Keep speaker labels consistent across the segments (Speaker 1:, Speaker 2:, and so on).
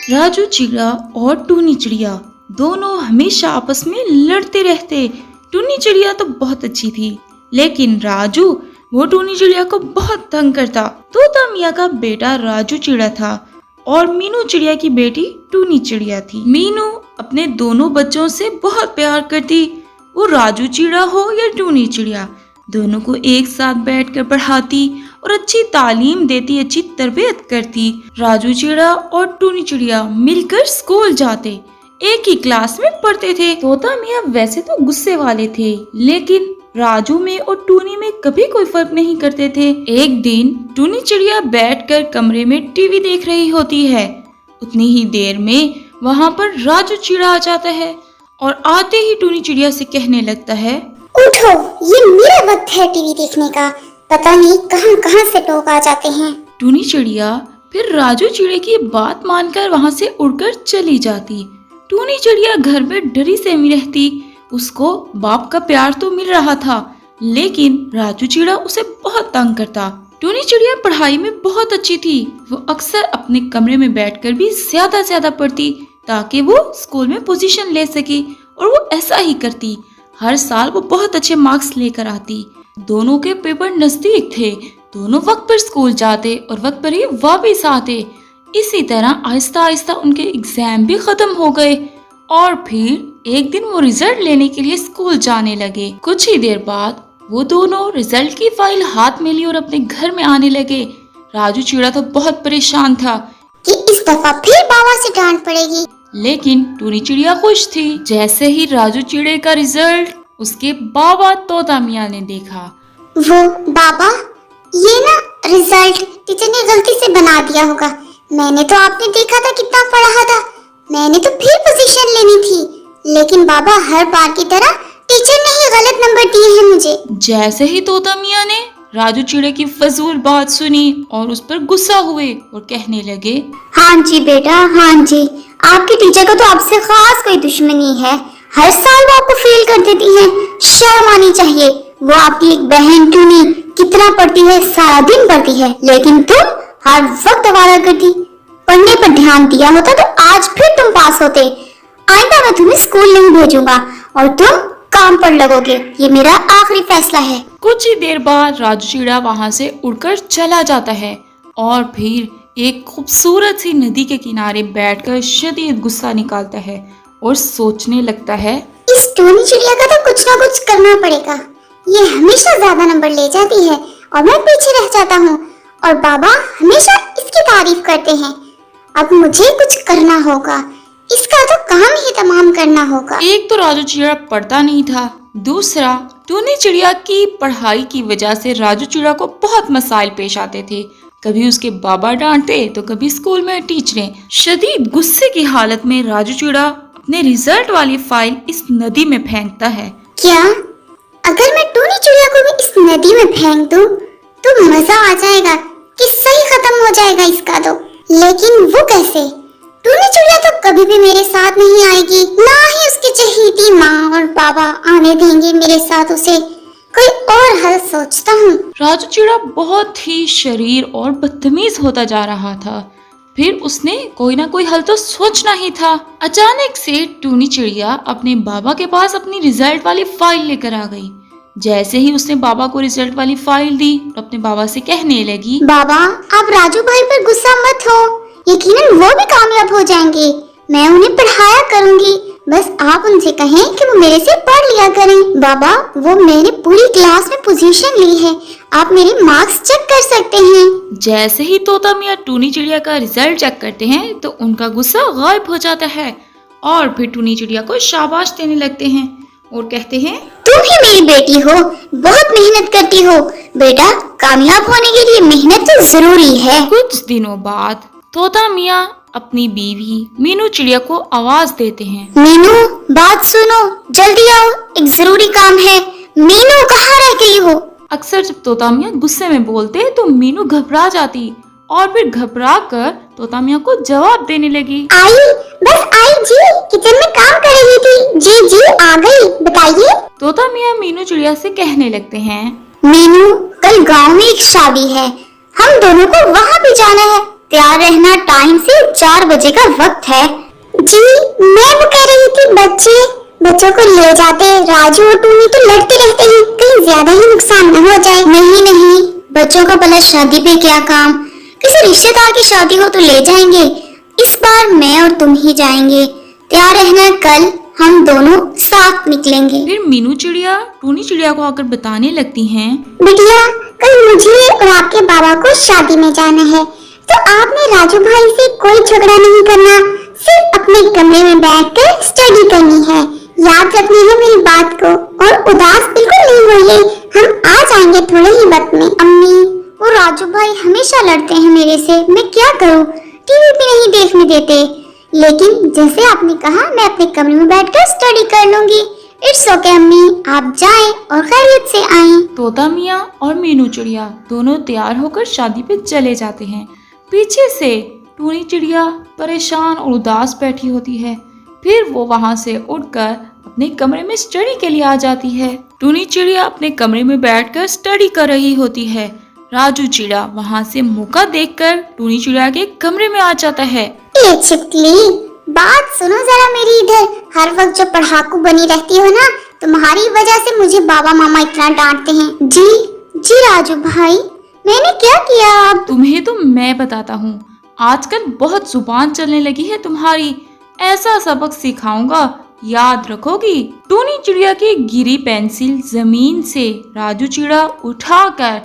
Speaker 1: राजू चिड़िया और टूनी चिड़िया दोनों हमेशा आपस में लड़ते रहते। टूनी चिड़िया तो बहुत अच्छी थी, लेकिन राजू वो टूनी चिड़िया को बहुत तंग करता। तोता मियाँ का बेटा राजू चिड़िया था और मीनू चिड़िया की बेटी टूनी चिड़िया थी। मीनू अपने दोनों बच्चों से बहुत प्यार करती, वो राजू चिड़िया हो या टूनी चिड़िया, दोनों को एक साथ बैठकर पढ़ाती और अच्छी तालीम देती, अच्छी तरबियत करती। राजू चिड़िया और टूनी चिड़िया मिलकर स्कूल जाते, एक ही क्लास में पढ़ते थे। तोता मियाँ वैसे तो गुस्से वाले थे, लेकिन राजू में और टूनी में कभी कोई फर्क नहीं करते थे। एक दिन टूनी चिड़िया बैठकर कमरे में टीवी देख रही होती है। उतनी ही देर में वहाँ पर राजू चिड़िया आ जाता है और आते ही टूनी चिड़िया से कहने लगता है,
Speaker 2: उठो, ये मेरा वक्त है टीवी देखने का। पता नहीं कहां कहां से लोग आ जाते हैं।
Speaker 1: टूनी चिड़िया फिर राजू चिड़िया की बात मानकर वहाँ से उड़कर चली जाती। टूनी चिड़िया घर में डरी सहमी रहती। उसको बाप का प्यार तो मिल रहा था, लेकिन राजू चिड़िया उसे बहुत तंग करता। टूनी चिड़िया पढ़ाई में बहुत अच्छी थी, वो अक्सर अपने कमरे में बैठकर भी ज्यादा से ज्यादा पढ़ती ताकि वो स्कूल में पोजीशन ले सके, और वो ऐसा ही करती। हर साल वो बहुत अच्छे मार्क्स लेकर आती। दोनों के पेपर नजदीक थे, दोनों वक्त पर स्कूल जाते और वक्त पर ही वापस आते। इसी तरह आहिस्ता आहिस्ता उनके एग्जाम भी खत्म हो गए और फिर एक दिन वो रिजल्ट लेने के लिए स्कूल जाने लगे। कुछ ही देर बाद वो दोनों रिजल्ट की फाइल हाथ में ली और अपने घर में आने लगे। राजू चिड़िया तो बहुत परेशान था
Speaker 2: कि इस दफा फिर बाबा से डांट पड़ेगी,
Speaker 1: लेकिन टूनी चिड़िया खुश थी। जैसे ही राजू चिड़िया का रिजल्ट उसके बाबा तोता मियाँ ने देखा,
Speaker 2: वो बाबा, ये ना रिजल्ट टीचर ने गलती से बना दिया होगा। मैंने तो आपने देखा था कितना पढ़ा था, मैंने तो फिर पोजीशन लेनी थी, लेकिन बाबा हर बार की तरह टीचर ने ही गलत नंबर दिए हैं मुझे।
Speaker 1: जैसे ही तोता मियाँ ने राजू चिड़िया की फजूल बात सुनी और उस पर गुस्सा हुए और कहने लगे,
Speaker 2: हाँ जी बेटा, हाँ जी, आपकी टीचर को तो आपसे खास कोई दुश्मनी है। हर साल वो आपको फेल कर देती है, शर्म आनी चाहिए। वो आपकी एक बहन टूनी कितना पढ़ती है, सारा दिन पढ़ती है, लेकिन तुम हर वक्त आवारा करती। पढ़ने पर ध्यान दिया होता तो आज फिर तुम पास होते। आइंदा मैं तुम्हें स्कूल नहीं भेजूंगा और तुम काम पर लगोगे, ये मेरा आखिरी फैसला है।
Speaker 1: कुछ ही देर बाद राजू चिड़िया वहाँ से उड़कर चला जाता है और फिर एक खूबसूरत सी नदी के किनारे बैठकर शदीद गुस्सा निकालता है और सोचने लगता है,
Speaker 2: इस टूनी चिड़िया का तो कुछ ना कुछ करना पड़ेगा। ये हमेशा ज्यादा नंबर ले जाती है और मैं पीछे रह जाता हूँ, और बाबा हमेशा इसकी तारीफ करते हैं। अब मुझे कुछ करना होगा, इसका तो काम ही तमाम करना होगा।
Speaker 1: एक तो राजू चिड़िया पढ़ता नहीं था, दूसरा टूनी चिड़िया की पढ़ाई की वजह से राजू चिड़िया को बहुत मसाइल पेश आते थे। कभी उसके बाबा डांटते तो कभी स्कूल में टीचरें। शदीद गुस्से की हालत में राजू चिड़िया अपने रिजल्ट वाली फाइल इस नदी में फेंकता है।
Speaker 2: क्या अगर मैं टूनी चिड़िया को भी इस नदी में फेंक दूं तो मजा आ जाएगा, किस्सा ही खत्म हो जाएगा इसका तो। लेकिन वो कैसे? टूनी चिड़िया तो कभी भी मेरे साथ नहीं आएगी, ना ही उसकी चहेती माँ और बाबा आने देंगे मेरे साथ उसे। कोई और हल सोचता हूँ।
Speaker 1: राजू चिड़िया बहुत ही शरीर और बदतमीज होता जा रहा था। फिर उसने कोई ना कोई हल तो सोचना ही था। अचानक से टूनी चिड़िया अपने बाबा के पास अपनी रिजल्ट वाली फाइल लेकर आ गई। जैसे ही उसने बाबा को रिजल्ट वाली फाइल दी और अपने बाबा से कहने लगी,
Speaker 2: बाबा आप राजू भाई पर गुस्सा मत हो, यकीनन वो भी कामयाब हो जाएंगे। मैं उन्हें पढ़ाया करूंगी, बस आप उनसे कहें कि वो मेरे से पढ़ लिया करें। बाबा वो मैंने पूरी क्लास में पोजीशन ली है, आप मेरे मार्क्स चेक कर सकते हैं।
Speaker 1: जैसे ही तोता मियाँ टूनी चिड़िया का रिजल्ट चेक करते हैं तो उनका गुस्सा गायब हो जाता है और फिर टूनी चिड़िया को शाबाश देने लगते हैं और कहते हैं,
Speaker 2: तुम ही मेरी बेटी हो, बहुत मेहनत करती हो। बेटा कामयाब होने के लिए मेहनत तो जरूरी है।
Speaker 1: कुछ दिनों बाद तोता मियाँ अपनी बीवी मीनू चिड़िया को आवाज देते हैं,
Speaker 2: मीनू बात सुनो, जल्दी आओ, एक जरूरी काम है। मीनू कहाँ रह गई हो?
Speaker 1: अक्सर जब तोता मियाँ गुस्से में बोलते तो मीनू घबरा जाती और फिर घबरा कर तोता मियाँ को जवाब देने लगी।
Speaker 2: आई, बस आई जी, किचन में काम कर रही थी। जी जी आ गई, बताइए।
Speaker 1: तोता मियाँ मीनू चिड़िया से कहने लगते हैं,
Speaker 2: मीनू कल गांव में एक शादी है, हम दोनों को वहाँ भी जाना है। तैयार रहना, टाइम से 4 बजे का वक्त है। जी मैं वो कह रही थी, बच्चों को ले जाते राजू और टूनी तो लड़ते रहते हैं, कहीं ज्यादा ही नुकसान न हो जाए। नहीं, बच्चों का भला शादी पे क्या काम, किसी रिश्तेदार की शादी हो तो ले जाएंगे। इस बार मैं और तुम ही जाएंगे। तैयार रहना, कल हम दोनों साथ निकलेंगे।
Speaker 1: फिर मीनू चिड़िया टूनी चिड़िया को आकर बताने लगती हैं,
Speaker 2: बिटिया कल मुझे और आपके बाबा को शादी में जाना है, तो आपने राजू भाई से कोई झगड़ा नहीं करना, सिर्फ अपने कमरे में बैठकर स्टडी करनी है। याद रखनी है मेरी बात को, और उदास बिल्कुल नहीं होइए, हम आ जाएंगे थोड़े ही वक्त में। अम्मी वो राजू भाई हमेशा लड़ते हैं मेरे से, मैं क्या करूं, टीवी भी नहीं देखने देते। लेकिन जैसे आपने कहा मैं अपने कमरे में बैठकर स्टडी कर लूंगी। इट्स ओके अम्मी, आप जाएं और खैरियत से आएं।
Speaker 1: तोता मियाँ और मीनू चिड़िया दोनों तैयार होकर शादी पे चले जाते हैं। पीछे से टूनी चिड़िया परेशान और उदास बैठी होती है। फिर वो वहाँ से उठकर अपने कमरे में स्टडी के लिए आ जाती है। टूनी चिड़िया अपने कमरे में बैठकर स्टडी कर रही होती है। राजू चिड़िया वहाँ से मौका देखकर टूनी चिड़िया के कमरे में आ जाता है।
Speaker 2: ए छिपकली, बात सुनो जरा मेरी इधर। हर वक्त जो पढ़ाकू बनी रहती हो ना, तुम्हारी वजह से मुझे बाबा मामा इतना डांटते हैं। जी राजू भाई, मैंने क्या किया? अब
Speaker 1: तुम्हें तो मैं बताता हूँ, आजकल बहुत जुबान चलने लगी है तुम्हारी। ऐसा सबक सिखाऊंगा, याद रखोगी। टूनी चिड़िया की गिरी पेंसिल जमीन से राजू चिड़िया उठाकर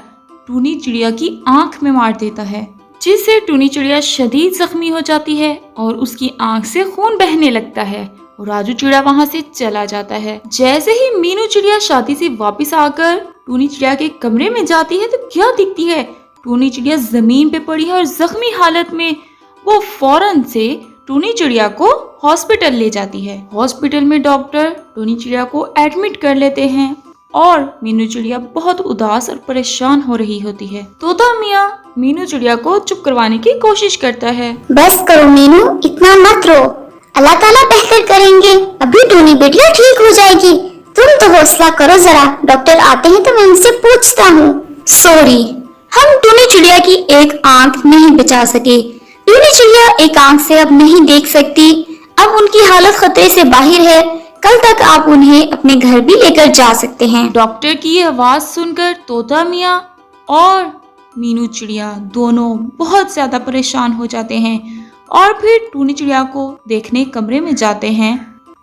Speaker 1: टूनी चिड़िया की आंख में मार देता है, जिससे टूनी चिड़िया शदीद जख्मी हो जाती है और उसकी आंख से खून बहने लगता है और राजू चिड़िया वहाँ से चला जाता है। जैसे ही मीनू चिड़िया शादी से वापस आकर टूनी चिड़िया के कमरे में जाती है तो क्या दिखती है, टूनी चिड़िया जमीन पे पड़ी है और जख्मी हालत में। वो फौरन से टूनी चिड़िया को हॉस्पिटल ले जाती है। हॉस्पिटल में डॉक्टर टूनी चिड़िया को एडमिट कर लेते हैं और मीनू चिड़िया बहुत उदास और परेशान हो रही होती है। तोता मियाँ मीनू चिड़िया को चुप करवाने की कोशिश करता है।
Speaker 2: बस करो मीनू, इतना मत रो, अल्लाह ताला बेहतर करेंगे, अभी टूनी बेटिया ठीक हो जाएगी। तुम तो हौसला करो जरा, डॉक्टर आते हैं तो मैं उनसे पूछता हूँ।
Speaker 3: सॉरी, हम टूनी चिड़िया की एक आंख नहीं बचा सके। टूनी चिड़िया एक आंख से अब नहीं देख सकती, अब उनकी हालत खतरे से बाहर है। कल तक आप उन्हें अपने घर भी लेकर जा सकते हैं।
Speaker 1: डॉक्टर की ये आवाज सुनकर तोता मियाँ और मीनू चिड़िया दोनों बहुत ज्यादा परेशान हो जाते हैं और फिर टूनी चिड़िया को देखने कमरे में जाते हैं।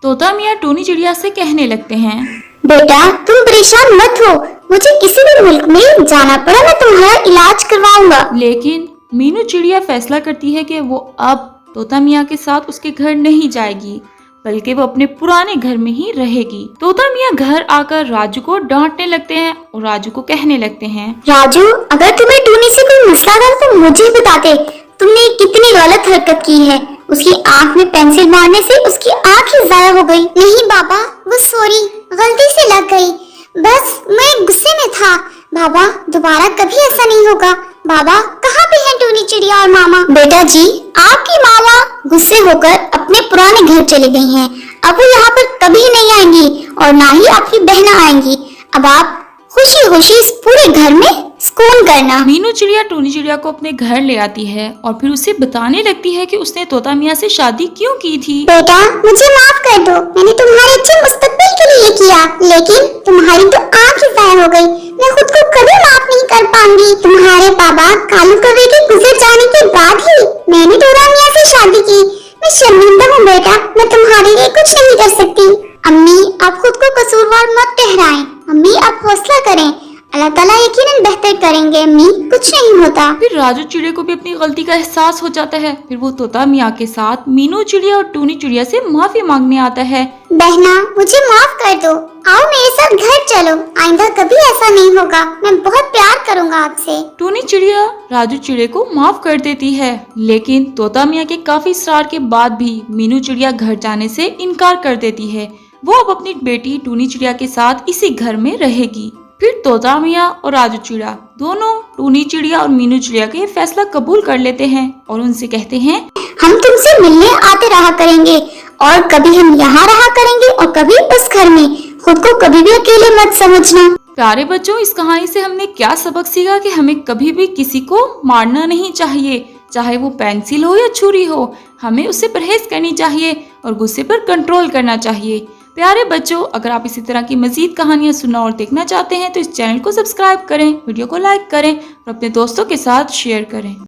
Speaker 1: तोता मियाँ टूनी चिड़िया से कहने लगते हैं,
Speaker 2: बेटा तुम परेशान मत हो, मुझे किसी भी मुल्क में जाना पड़ा मैं तुम्हारा इलाज करवाऊंगा।
Speaker 1: लेकिन मीनू चिड़िया फैसला करती है कि वो अब तोता मियाँ के साथ उसके घर नहीं जाएगी, बल्कि वो अपने पुराने घर में ही रहेगी। तोता मियाँ घर आकर राजू को डांटने लगते हैं और राजू को कहने लगते हैं,
Speaker 2: राजू अगर तुम्हें टूनी से कोई मसला था तो मुझे बताते, तुमने कितनी गलत हरकत की है। उसकी आंख में पेंसिल मारने से उसकी आंख ही जाया हो गई। नहीं बाबा, वो सॉरी, गलती से लग गई, बस मैं गुस्से में था। बाबा दोबारा कभी ऐसा नहीं होगा। बाबा कहाँ पे हैं टूनी चिड़िया और मामा? बेटा जी, आपकी मामा गुस्से होकर अपने पुराने घर चली गई हैं। अब वो यहाँ पर कभी नहीं आएंगी और ना ही आपकी बहना आएंगी। अब आप खुशी खुशी इस पूरे घर में सुकून करना।
Speaker 1: मीनू चिड़िया टूनी चिड़िया को अपने घर ले आती है और फिर उसे बताने लगती है कि उसने तोता मियाँ से शादी क्यों की थी।
Speaker 2: बेटा मुझे माफ कर दो, मैंने तुम्हारे अच्छे मुस्तकबिल के लिए किया, लेकिन तुम्हारी तो आंख ही जाया हो गई। मैं खुद को कभी माफ नहीं कर पाऊंगी। तुम्हारे बाबा कालू कौवे के गुजर जाने के बाद ही मैंने तोता मियाँ से शादी की। मैं शर्मिंदा हूँ बेटा, मैं तुम्हारे लिए कुछ नहीं कर सकती। अम्मी आप खुद को कसूरवार मत ठहराएं। अम्मी आप हौसला करें, अल्लाह ताला यकीनन बेहतर करेंगे। अम्मी कुछ नहीं होता।
Speaker 1: फिर राजू चिड़िया को भी अपनी गलती का एहसास हो जाता है। फिर वो तोता मियाँ के साथ मीनू चिड़िया और टूनी चिड़िया से माफी मांगने आता है।
Speaker 2: बहना मुझे माफ कर दो, आओ मेरे साथ घर चलो, आइंदा कभी ऐसा नहीं होगा। मैं बहुत प्यार करूंगा आपसे।
Speaker 1: टूनी चिड़िया राजू चिड़िया को माफ कर देती है, लेकिन तोता मियाँ के काफी इसरार के बाद भी मीनू चिड़िया घर जाने से इनकार कर देती है। वो अब अपनी बेटी टूनी चिड़िया के साथ इसी घर में रहेगी। फिर तोता मियाँ और राजू चिड़िया दोनों टूनी चिड़िया और मीनू चिड़िया का ये फैसला कबूल कर लेते हैं और उनसे कहते हैं,
Speaker 2: हम तुमसे मिलने आते रहा करेंगे और कभी हम यहाँ रहा करेंगे और कभी उस घर में। खुद को कभी भी अकेले मत समझना।
Speaker 1: प्यारे बच्चों, इस कहानी से हमने क्या सबक सीखा कि हमें कभी भी किसी को मारना नहीं चाहिए। चाहे वो पेंसिल हो या छुरी हो, हमें उससे परहेज करनी चाहिए और गुस्से पर कंट्रोल करना चाहिए। प्यारे बच्चों, अगर आप इसी तरह की मज़ीद कहानियाँ सुनना और देखना चाहते हैं तो इस चैनल को सब्सक्राइब करें, वीडियो को लाइक करें और अपने दोस्तों के साथ शेयर करें।